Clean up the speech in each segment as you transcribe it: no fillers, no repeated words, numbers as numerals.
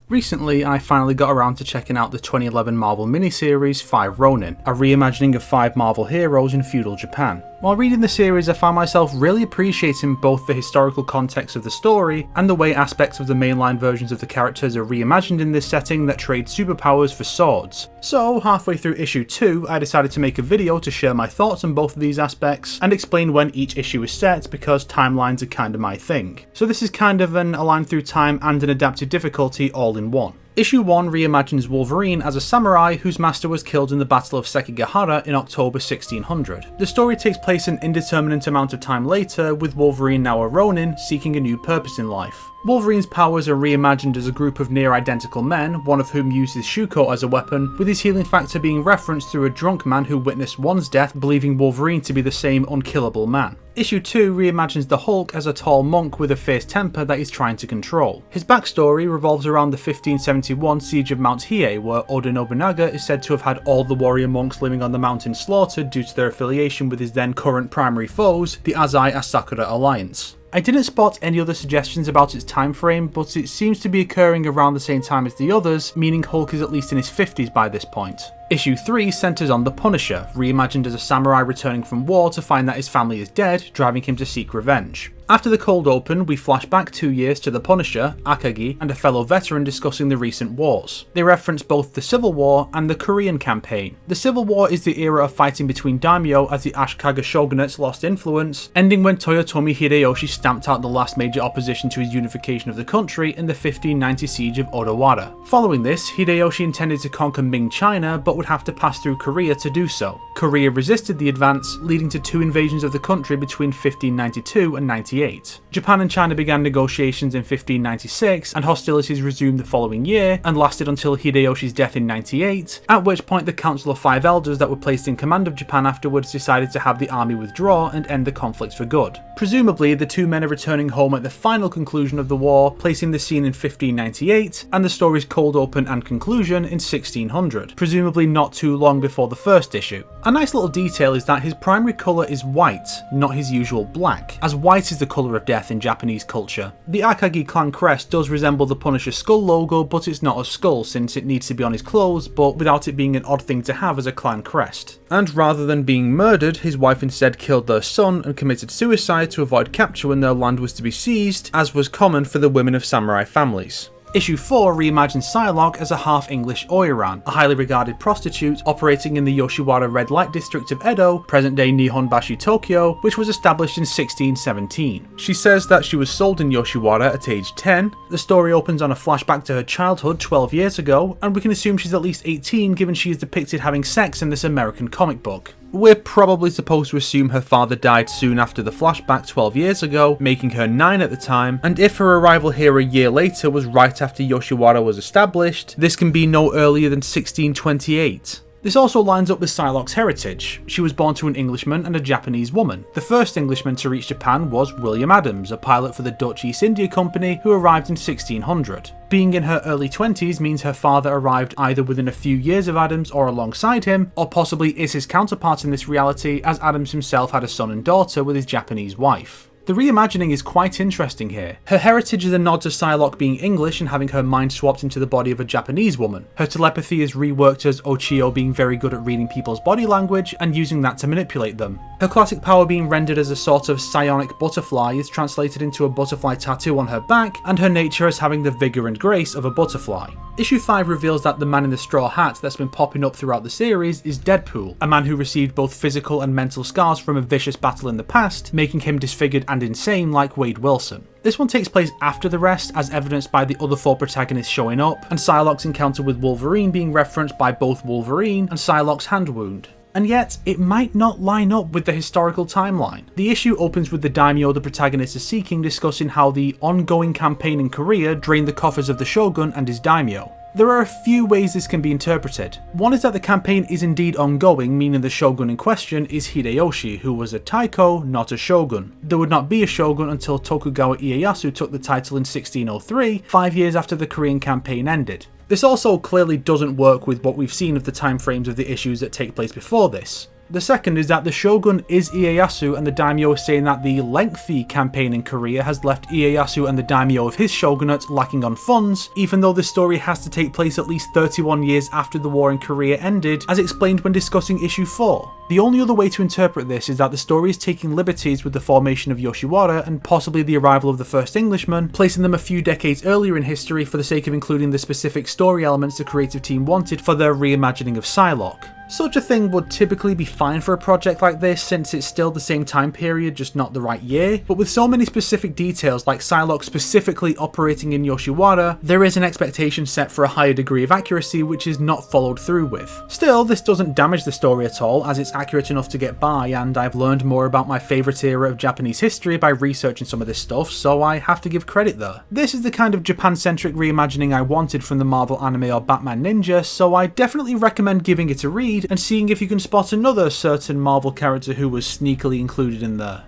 Recently, I finally got around to checking out the 2011 Marvel miniseries 5 Ronin, a reimagining of 5 Marvel heroes in feudal Japan. While reading the series, I found myself really appreciating both the historical context of the story and the way aspects of the mainline versions of the characters are reimagined in this setting that trade superpowers for swords. So, halfway through issue 2, I decided to make a video to share my thoughts on both of these aspects and explain when each issue is set, because timelines are kinda my thing. So this is kind of an aligned through time and an adaptive difficulty all in one. Issue 1 reimagines Wolverine as a samurai whose master was killed in the Battle of Sekigahara in October 1600. The story takes place an indeterminate amount of time later, with Wolverine, now a Ronin, seeking a new purpose in life. Wolverine's powers are reimagined as a group of near-identical men, one of whom uses Shuko as a weapon, with his healing factor being referenced through a drunk man who witnessed one's death, believing Wolverine to be the same unkillable man. Issue 2 reimagines the Hulk as a tall monk with a fierce temper that he's trying to control. His backstory revolves around the 1571 siege of Mount Hiei, where Oda Nobunaga is said to have had all the warrior monks living on the mountain slaughtered due to their affiliation with his then current primary foes, the Azai Asakura Alliance. I didn't spot any other suggestions about its time frame, but it seems to be occurring around the same time as the others, meaning Hulk is at least in his 50s by this point. Issue 3 centres on the Punisher, reimagined as a samurai returning from war to find that his family is dead, driving him to seek revenge. After the cold open, we flash back 2 years to the Punisher, Akagi, and a fellow veteran discussing the recent wars. They reference both the Civil War and the Korean campaign. The Civil War is the era of fighting between daimyo as the Ashikaga shogunates lost influence, ending when Toyotomi Hideyoshi stamped out the last major opposition to his unification of the country in the 1590 siege of Odawara. Following this, Hideyoshi intended to conquer Ming China, but would have to pass through Korea to do so. Korea resisted the advance, leading to 2 invasions of the country between 1592 and 98. Japan and China began negotiations in 1596, and hostilities resumed the following year, and lasted until Hideyoshi's death in 98, at which point the Council of 5 Elders that were placed in command of Japan afterwards decided to have the army withdraw and end the conflict for good. Presumably, the 2 men are returning home at the final conclusion of the war, placing the scene in 1598, and the story's cold open and conclusion in 1600, presumably not too long before the first issue. A nice little detail is that his primary colour is white, not his usual black, as white is the colour of death in Japanese culture. The Akagi clan crest does resemble the Punisher skull logo, but it's not a skull since it needs to be on his clothes, but without it being an odd thing to have as a clan crest. And rather than being murdered, his wife instead killed their son and committed suicide to avoid capture when their land was to be seized, as was common for the women of samurai families. Issue 4 reimagines Psylocke as a half-English Oiran, a highly regarded prostitute operating in the Yoshiwara red light district of Edo, present-day Nihonbashi, Tokyo, which was established in 1617. She says that she was sold in Yoshiwara at age 10. The story opens on a flashback to her childhood 12 years ago, and we can assume she's at least 18 given she is depicted having sex in this American comic book. We're probably supposed to assume her father died soon after the flashback 12 years ago, making her 9 at the time, and if her arrival here a year later was right after Yoshiwara was established, this can be no earlier than 1628. This also lines up with Psylocke's heritage. She was born to an Englishman and a Japanese woman. The first Englishman to reach Japan was William Adams, a pilot for the Dutch East India Company who arrived in 1600. Being in her early 20s means her father arrived either within a few years of Adams or alongside him, or possibly is his counterpart in this reality, as Adams himself had a son and daughter with his Japanese wife. The reimagining is quite interesting here. Her heritage is a nod to Psylocke being English and having her mind swapped into the body of a Japanese woman. Her telepathy is reworked as Ochio being very good at reading people's body language and using that to manipulate them. Her classic power being rendered as a sort of psionic butterfly is translated into a butterfly tattoo on her back, and her nature as having the vigour and grace of a butterfly. Issue 5 reveals that the man in the straw hat that's been popping up throughout the series is Deadpool, a man who received both physical and mental scars from a vicious battle in the past, making him disfigured and insane like Wade Wilson. This one takes place after the rest, as evidenced by the other 4 protagonists showing up, and Psylocke's encounter with Wolverine being referenced by both Wolverine and Psylocke's hand wound. And yet, it might not line up with the historical timeline. The issue opens with the daimyo the protagonist is seeking discussing how the ongoing campaign in Korea drained the coffers of the shogun and his daimyo. There are a few ways this can be interpreted. One is that the campaign is indeed ongoing, meaning the shogun in question is Hideyoshi, who was a taiko, not a shogun. There would not be a shogun until Tokugawa Ieyasu took the title in 1603, 5 years after the Korean campaign ended. This also clearly doesn't work with what we've seen of the timeframes of the issues that take place before this. The second is that the shogun is Ieyasu, and the daimyo is saying that the lengthy campaign in Korea has left Ieyasu and the daimyo of his shogunate lacking on funds, even though the story has to take place at least 31 years after the war in Korea ended, as explained when discussing issue 4. The only other way to interpret this is that the story is taking liberties with the formation of Yoshiwara and possibly the arrival of the first Englishman, placing them a few decades earlier in history for the sake of including the specific story elements the creative team wanted for their reimagining of Psylocke. Such a thing would typically be fine for a project like this, since it's still the same time period, just not the right year, but with so many specific details like Psylocke specifically operating in Yoshiwara, there is an expectation set for a higher degree of accuracy which is not followed through with. Still, this doesn't damage the story at all, as it's accurate enough to get by, and I've learned more about my favourite era of Japanese history by researching some of this stuff, so I have to give credit there. This is the kind of Japan-centric reimagining I wanted from the Marvel anime or Batman Ninja, so I definitely recommend giving it a read and seeing if you can spot another certain Marvel character who was sneakily included in there.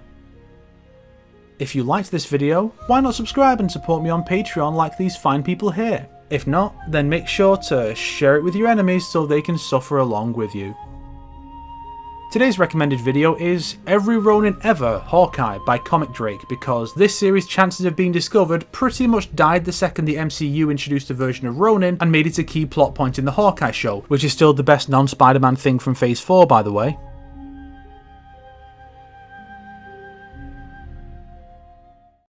If you liked this video, why not subscribe and support me on Patreon like these fine people here? If not, then make sure to share it with your enemies so they can suffer along with you. Today's recommended video is Every Ronin Ever Hawkeye by Comic Drake, because this series' chances of being discovered pretty much died the second the MCU introduced a version of Ronin and made it a key plot point in the Hawkeye show, which is still the best non-Spider-Man thing from Phase 4 by the way.